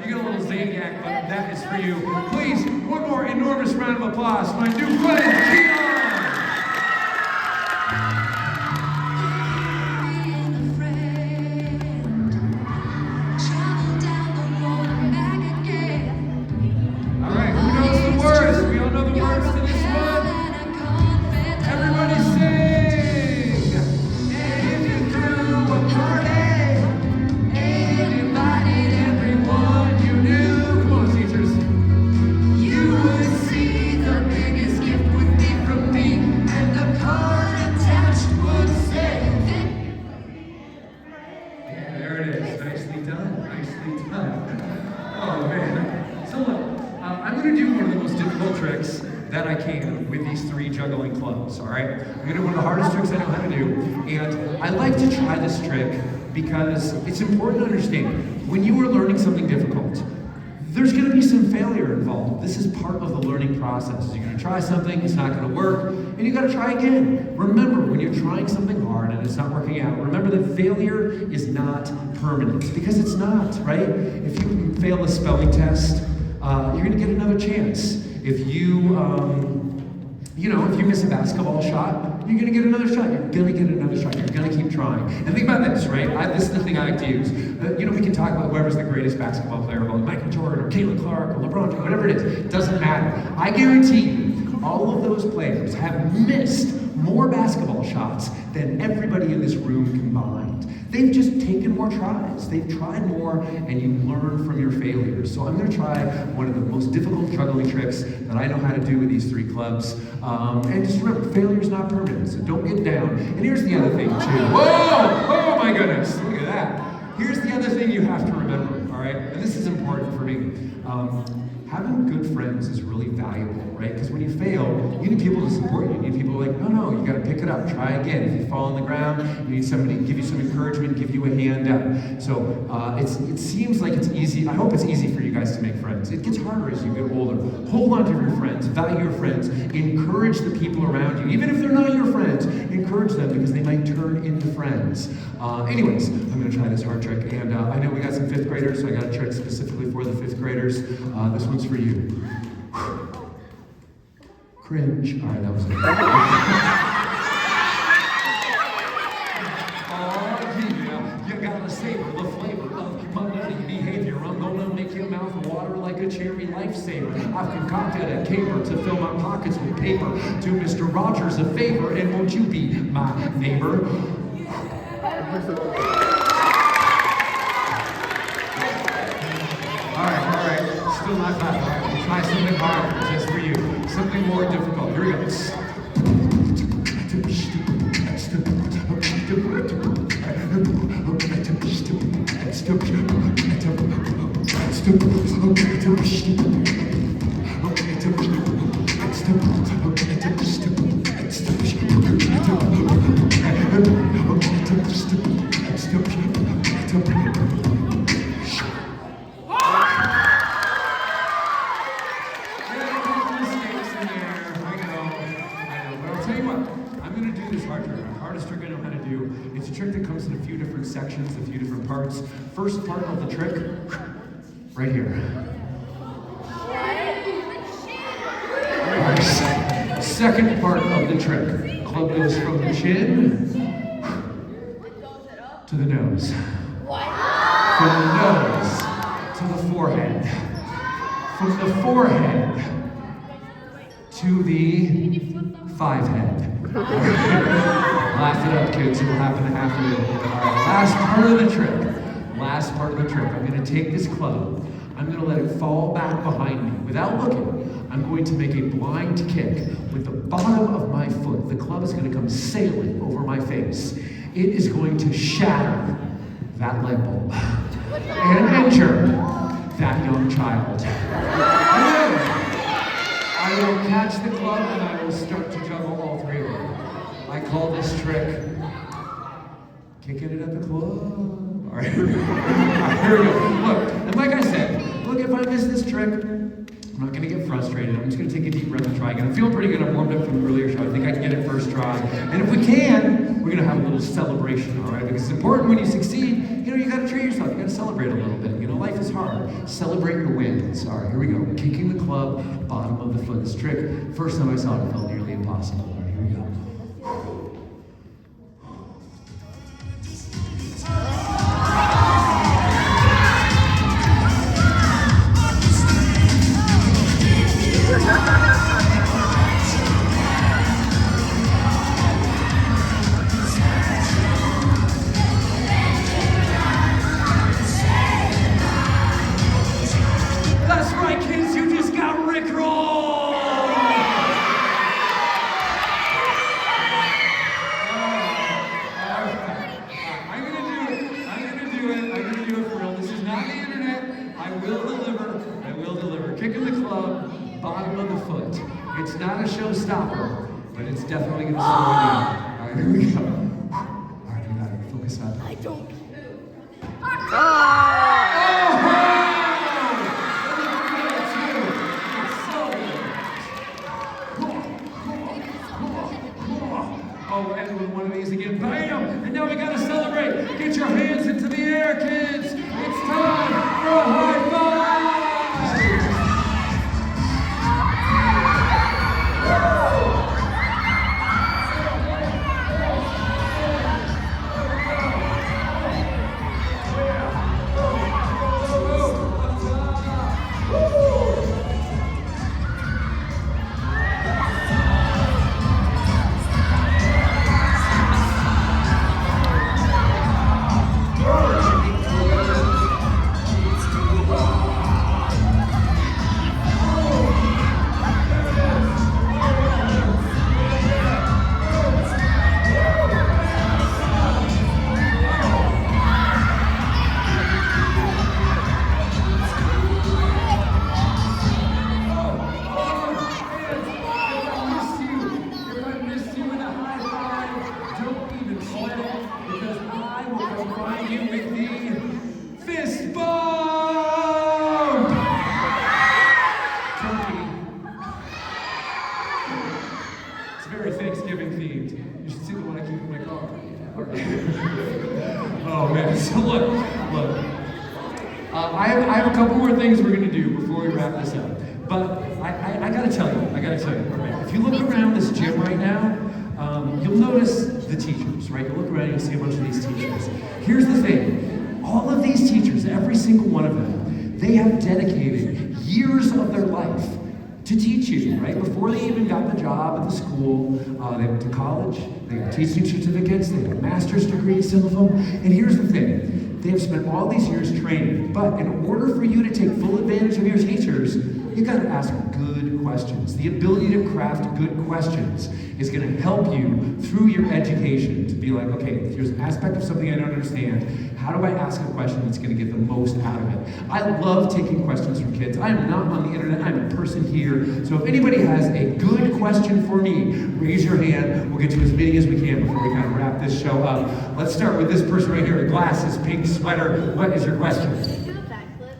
You get a little Zaniac, but that is for you. Please, one more enormous round of applause for my new friend, Keon! That I can with these three juggling clubs, all right? I'm gonna do one of the hardest tricks I know how to do, and I like to try this trick because it's important to understand, when you are learning something difficult, there's gonna be some failure involved. This is part of the learning process. You're gonna try something, it's not gonna work, and you gotta try again. Remember, when you're trying something hard and it's not working out, remember that failure is not permanent, because it's not, right? If you fail a spelling test, you're gonna get another chance. If you, if you miss a basketball shot, you're gonna get another shot. You're gonna get another shot. You're gonna keep trying. And think about this, right? This is the thing I like to use. We can talk about whoever's the greatest basketball player of all, Michael Jordan or Caitlin Clark or LeBron James, whatever it is. It doesn't matter. I guarantee you, all of those players have missed more basketball shots than everybody in this room combined. They've just taken more tries. They've tried more, and you learn from your failures. So I'm going to try one of the most difficult juggling tricks that I know how to do with these three clubs. And just remember, failure's not permanent, so don't get down. And here's the other thing, too. Whoa! Oh, my goodness. Look at that. Here's the other thing you have to remember, all right? And this is important for me. Having good friends is really valuable, right? Because when you fail, you need people to support you. You need people like, no, you gotta pick it up, try again. If you fall on the ground, you need somebody to give you some encouragement, give you a hand up. So it seems like it's easy. I hope it's easy for you guys to make friends. It gets harder as you get older. Hold on to your friends, value your friends, encourage the people around you. Even if they're not your friends, encourage them because they might turn into friends. Anyways, I'm gonna try this hard trick. And I know we got some fifth graders, so I got a trick specifically for the fifth graders. This one's for you. Cringe. All right, that was it. Oh, yeah. You gotta savor the flavor of my nutty behavior. I'm gonna make your mouth water like a cherry lifesaver. I've concocted a caper to fill my pockets with paper. Do Mr. Rogers a favor, and won't you be my neighbor? All right. Still not bad. All right, we'll try something harder just for you. Something more difficult. Here we go. It's a trick that comes in a few different sections, a few different parts. First part of the trick, right here. Second part of the trick. Club goes from the chin to the nose. From the nose to the forehead. From the forehead to the five head. Laugh it up, kids. It will happen to half of you. All right, last part of the trick. Last part of the trick. I'm going to take this club. I'm going to let it fall back behind me. Without looking, I'm going to make a blind kick with the bottom of my foot. The club is going to come sailing over my face. It is going to shatter that light bulb and injure that young child. I will catch the club and I will start to juggle all three of them. I call this trick kicking it at the club. All right, here we go. Look, and like I said, look, if I miss this trick, I'm not gonna get frustrated. I'm just gonna take a deep breath and try again. I'm feeling pretty good. I'm warmed up from the earlier show. I think I can get it first try. And if we can, we're gonna have a little celebration, all right? Because it's important when you succeed, you gotta treat yourself. You gotta celebrate a little bit. Life is hard. Celebrate your wins. All right, here we go. Kicking the club, bottom of the foot. This trick, first time I saw it, felt nearly impossible. All right, here we go. Kicking the club, bottom of the foot. It's not a showstopper, but it's definitely going to slow it down. All right, here we go. All right, we got it. Focus on it. I don't. Oh, and with one of these again. Bam! And now we got to celebrate. Get your hands into the air, kids. It's time for a high five. very Thanksgiving themed. You should see the one I keep in my car. Oh man, so look. I have a couple more things we're gonna do before we wrap this up. But I gotta tell you, right, if you look around this gym right now, you'll notice the teachers, right? You'll look around and you'll see a bunch of these teachers. Here's the thing, all of these teachers, every single one of them, they have dedicated years of their life to teach you, right? Before they even got the job at the school, they went to college, they got teaching certificates, they got master's degrees, some of them. And here's the thing, they have spent all these years training, but in order for you to take full advantage of your teachers, you gotta ask good questions. The ability to craft good questions is gonna help you through your education to be like, okay, here's an aspect of something I don't understand. How do I ask a question that's gonna get the most out of it? I love taking questions from kids. I am not on the internet, I'm in person here. So if anybody has a good question for me, raise your hand. We'll get to as many as we can before we kind of wrap this show up. Let's start with this person right here, glasses, pink sweater. What is your question?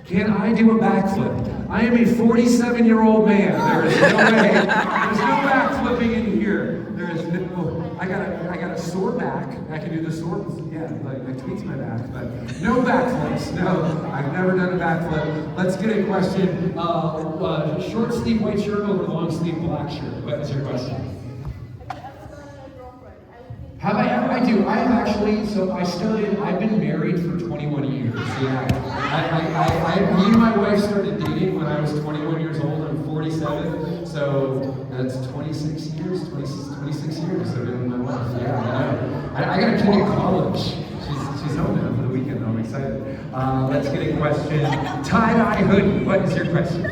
Can I do a backflip? I am a 47-year-old man. There is no way. There's no backflipping in here. There is no. I got a sore back. I can do the sore. Yeah, like tweaks my back, but no backflips. No, I've never done a backflip. Let's get a question. Short sleeve white shirt over long sleeve black shirt. What is your question? Have I ever? I do. I have actually. So I've been married for 21 years. Yeah. Me and my wife started dating when I was 21 years old. I'm 47. So that's 26 years. 26 years I've been with my wife. Yeah, I know. I got a kid in college. She's home now for the weekend. I'm excited. Let's get a question. Tie-dye hoodie. What is your question?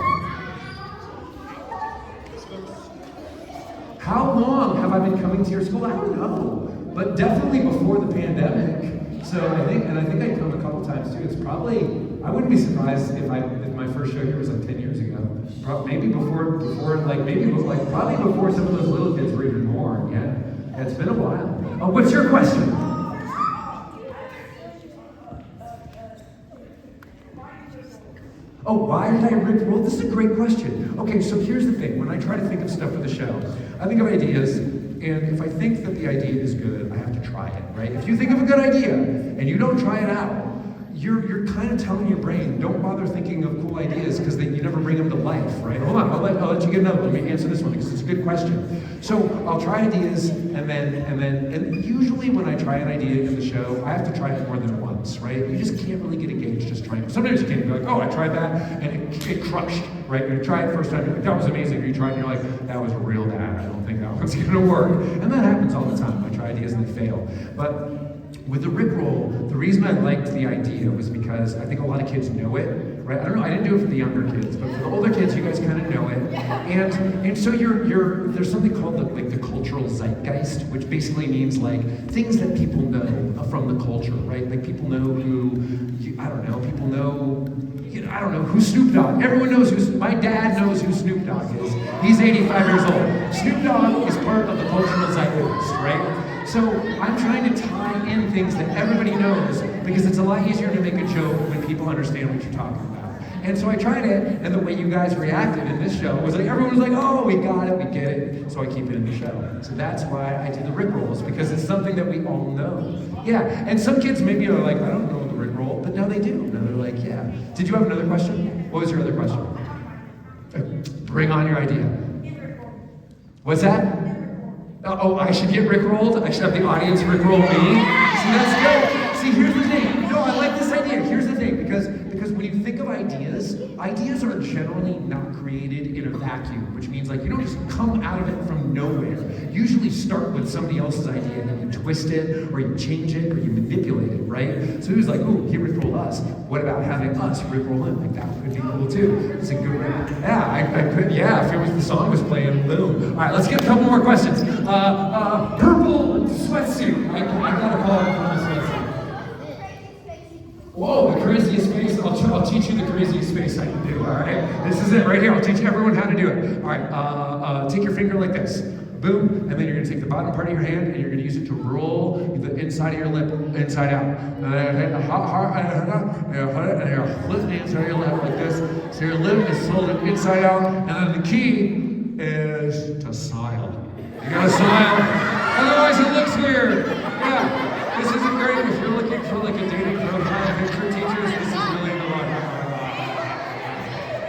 How long have I been coming to your school? I don't know. But definitely before the pandemic. So I think I come a couple times too. It's probably, I wouldn't be surprised if my first show here was like 10 years ago. Maybe before probably before some of those little kids were even born. Yeah, it's been a while. Oh, what's your question? Oh, why did I rickroll? This is a great question. Okay, so here's the thing. When I try to think of stuff for the show, I think of ideas, and if I think that the idea is good, I have to try it, right? If you think of a good idea, and you don't try it out, you're kind of telling your brain, don't bother thinking of cool ideas because you never bring them to life, right? Hold on, I'll let you get another one. Let me answer this one because it's a good question. So I'll try ideas, and usually when I try an idea in the show, I have to try it more than once, right? You just can't really get engaged just trying it. Sometimes you can be like, oh, I tried that, and it crushed, right? You try it first time, you're like, that was amazing. Or you try it, and you're like, that was real bad. I don't think that one's gonna work. And that happens all the time. I try ideas and they fail. But with the Rickroll, the reason I liked the idea was because I think a lot of kids know it, right? I don't know, I didn't do it for the younger kids, but for the older kids, you guys kind of know it. And so there's something called the cultural zeitgeist, which basically means like things that people know from the culture, right? Like people know who Snoop Dogg. Everyone knows my dad knows who Snoop Dogg is. He's 85 years old. Snoop Dogg is part of the cultural zeitgeist, right? So I'm trying to tie in things that everybody knows because it's a lot easier to make a joke when people understand what you're talking about. And so I tried it, and the way you guys reacted in this show was like, everyone was like, oh, we got it, we get it. So I keep it in the show. So that's why I do the Rickrolls, because it's something that we all know. Yeah, and some kids maybe are like, I don't know the Rickroll, but now they do. Now they're like, yeah. Did you have another question? What was your other question? Bring on your idea. What's that? Oh, I should get Rickrolled? I should have the audience Rickroll me? See, that's good. See, here's the thing. No, I like this idea. Here's the thing, because when you think of ideas are generally not created in a vacuum, which means like you don't just come out of it from nowhere. You usually start with somebody else's idea and you twist it, or you change it, or you manipulate it, right? So he was like, ooh, he Rickrolled us. What about having us Rickroll him? Like that could be cool too. It's a good way. Yeah, I could, yeah, if it was the song was playing, boom. All right, let's get a couple more questions. Purple sweatsuit. I gotta call it purple sweatsuit. Whoa, the craziest face. I'll teach you the craziest face I can do, all right? This is it right here. I'll teach everyone how to do it. All right, take your finger like this. Boom, and then you're gonna take the bottom part of your hand and you're gonna use it to roll the inside of your lip inside out. And you're lift the inside of your lip like this. So your lip is folded inside out, and then the key is to smile. You gotta smile. Otherwise it looks weird. Yeah, this isn't great if you're looking for like a dating profile picture teachers. This is really the one.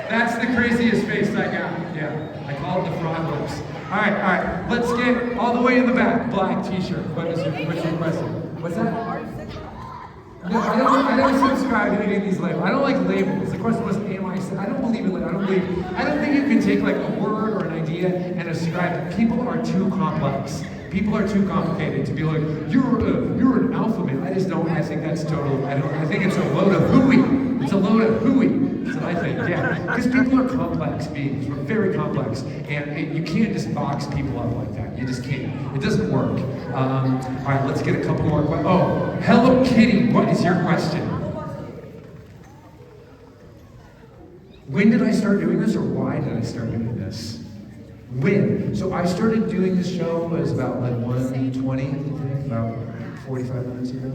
That's the craziest face I got. Yeah, I call it the frog lips. All right. Let's get all the way in the back. Black t-shirt. What's your question? What's that? No, I don't subscribe to any of these labels. I don't like labels. The question was, am I? I don't believe in labels. I don't think you can take like a word or an idea and ascribe it. People are too complex. People are too complicated to be like, you're an alpha male. I just don't. I think that's total. I think it's a load of hooey. It's a load of hooey. That's what I think. Yeah, because people are complex beings. We're very complex, and you can't just box people up like that. You just can't. It doesn't work. All right, let's get a couple more questions. Oh, Hello Kitty. What is your question? When did I start doing this, or why did I start doing this? When? So I started doing this show was about like 1:20, I think, about 45 minutes ago.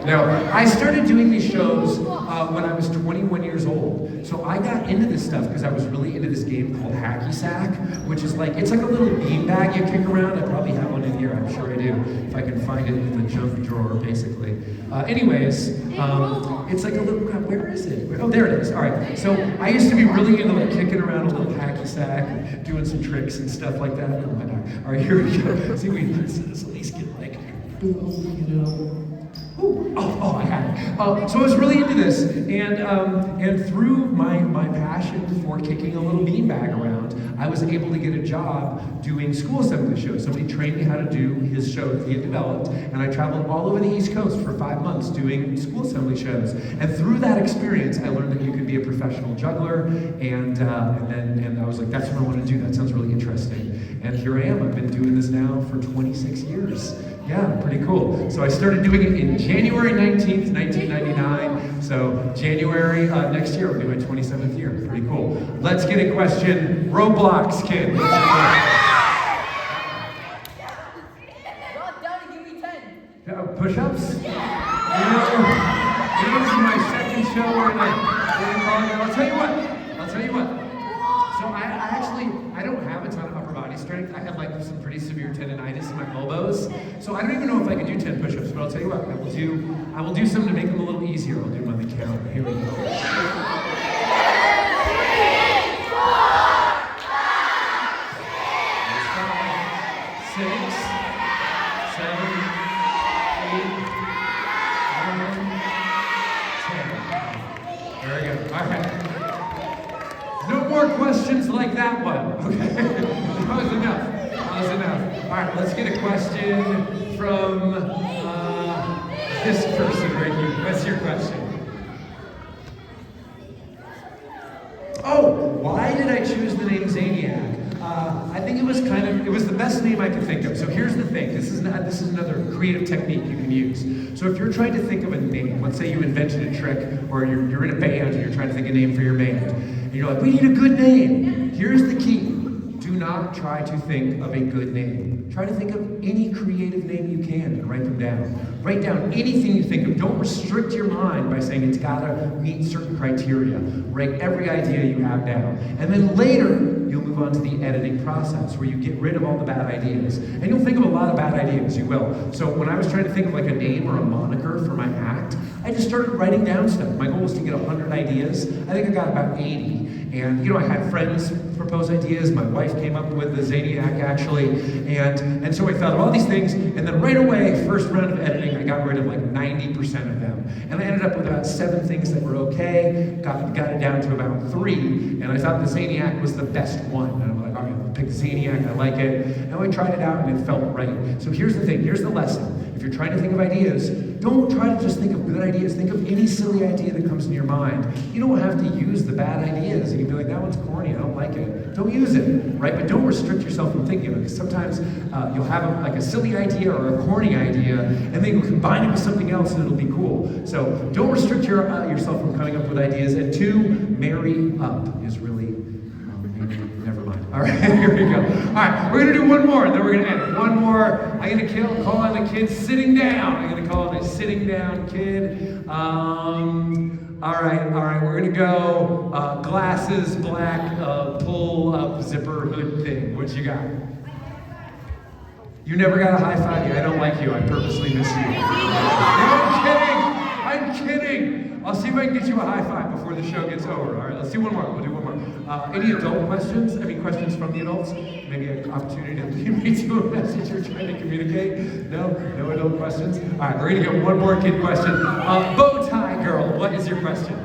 No, I started doing these shows when I was 21 years old. So I got into this stuff because I was really into this game called Hacky Sack, which is like, it's like a little beanbag you kick around. I probably have one in here, I'm sure I do, if I can find it in the junk drawer, basically. It's like a little, where is it? Oh, there it is, all right. So I used to be really into like kicking around a little hacky sack and doing some tricks and stuff like that. All right, here we go. See, let's at least get like, boom, you know. Ooh, I had it. So I was really into this, and through my passion for kicking a little beanbag around, I was able to get a job doing school assembly shows. Somebody trained me how to do his show that he had developed, and I traveled all over the East Coast for 5 months doing school assembly shows. And through that experience, I learned that you could be a professional juggler, and I was like, that's what I want to do. That sounds really interesting. And here I am. I've been doing this now for 26 years. Yeah, pretty cool. So I started doing it in January 19th, 1999. So January next year will be my 27th year. Pretty cool. Let's get a question. Roblox kid. Push-ups? This is my second show in I'll tell you what. So I don't have a ton of upper body strength. I have like some pretty severe tendonitis in my elbows. So I don't even know if I can do 10 push-ups, but I'll tell you what, I will do some to make them a little easier. I'll do them on the count. Here we go. 3, 4, 5, 6, 7, 8, 9, 10. Very good. All right. No more questions like that one. Okay. That was enough. All right, let's get a question from this person right here. What's your question? Oh, why did I choose the name Zaniac? I think it was the best name I could think of. So here's the thing. This is another creative technique you can use. So if you're trying to think of a name, let's say you invented a trick, or you're in a band and you're trying to think of a name for your band, and you're like, we need a good name. Here's the key. Do not try to think of a good name. Try to think of any creative name you can and write them down. Write down anything you think of. Don't restrict your mind by saying it's gotta meet certain criteria. Write every idea you have down. And then later, you'll move on to the editing process where you get rid of all the bad ideas. And you'll think of a lot of bad ideas, you will. So when I was trying to think of like a name or a moniker for my act, I just started writing down stuff. My goal was to get 100 ideas. I think I got about 80. And I had friends propose ideas. My wife came up with the Zaniac actually. And so I thought of all these things, and then right away, first round of editing, I got rid of like 90% of them. And I ended up with about 7 things that were okay, got it down to about 3, and I thought the Zaniac was the best one. And I'm like, all right, I'll pick the Zaniac, I like it. And I tried it out and it felt right. So here's the thing, here's the lesson. If you're trying to think of ideas, don't try to just think of good ideas. Think of any silly idea that comes in your mind. You don't have to use the bad ideas. You can be like, that one's corny, I don't like it. Don't use it, right? But don't restrict yourself from thinking of it, because sometimes you'll have a silly idea or a corny idea, and then you'll combine it with something else and it'll be cool. So don't restrict yourself from coming up with ideas. And 2, marry up is really, never mind. All right, here we go. All right, we're gonna do one more, and then we're gonna end. One more. I'm gonna call on the kid sitting down. I'm gonna call on a sitting down kid. All right, we're gonna go glasses, black, pull up zipper hood thing. What you got? You never got a high five? Yeah, I don't like you. I purposely miss you. No, I'm kidding. I'll see if I can get you a high five before the show gets over. All right, let's do one more. We'll do one more. Any adult questions? Questions from the adults? Maybe an opportunity to lead me to a message you're trying to communicate? No adult questions? All right, we're gonna get one more kid question. Bow tie girl, what is your question?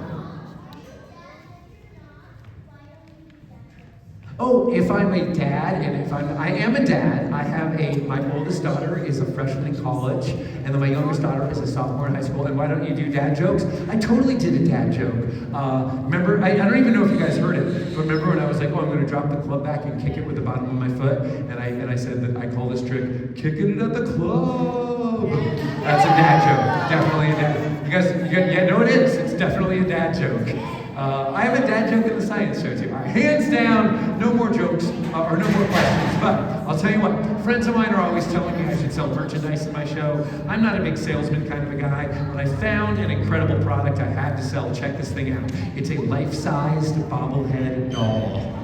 Oh, if I'm a dad, and I am a dad. I have my oldest daughter is a freshman in college, and then my youngest daughter is a sophomore in high school. And why don't you do dad jokes? I totally did a dad joke. Remember, I don't even know if you guys heard it, but remember when I was like, oh, I'm gonna drop the club back and kick it with the bottom of my foot, and I said that I call this trick, kicking it at the club. That's a dad joke, definitely a dad. You guys, know it is. It's definitely a dad joke. I have a dad joke in the science show too. All right, hands down, no more jokes or no more questions. But I'll tell you what, friends of mine are always telling me I should sell merchandise in my show. I'm not a big salesman kind of a guy, but I found an incredible product I had to sell. Check this thing out. It's a life-sized bobblehead doll.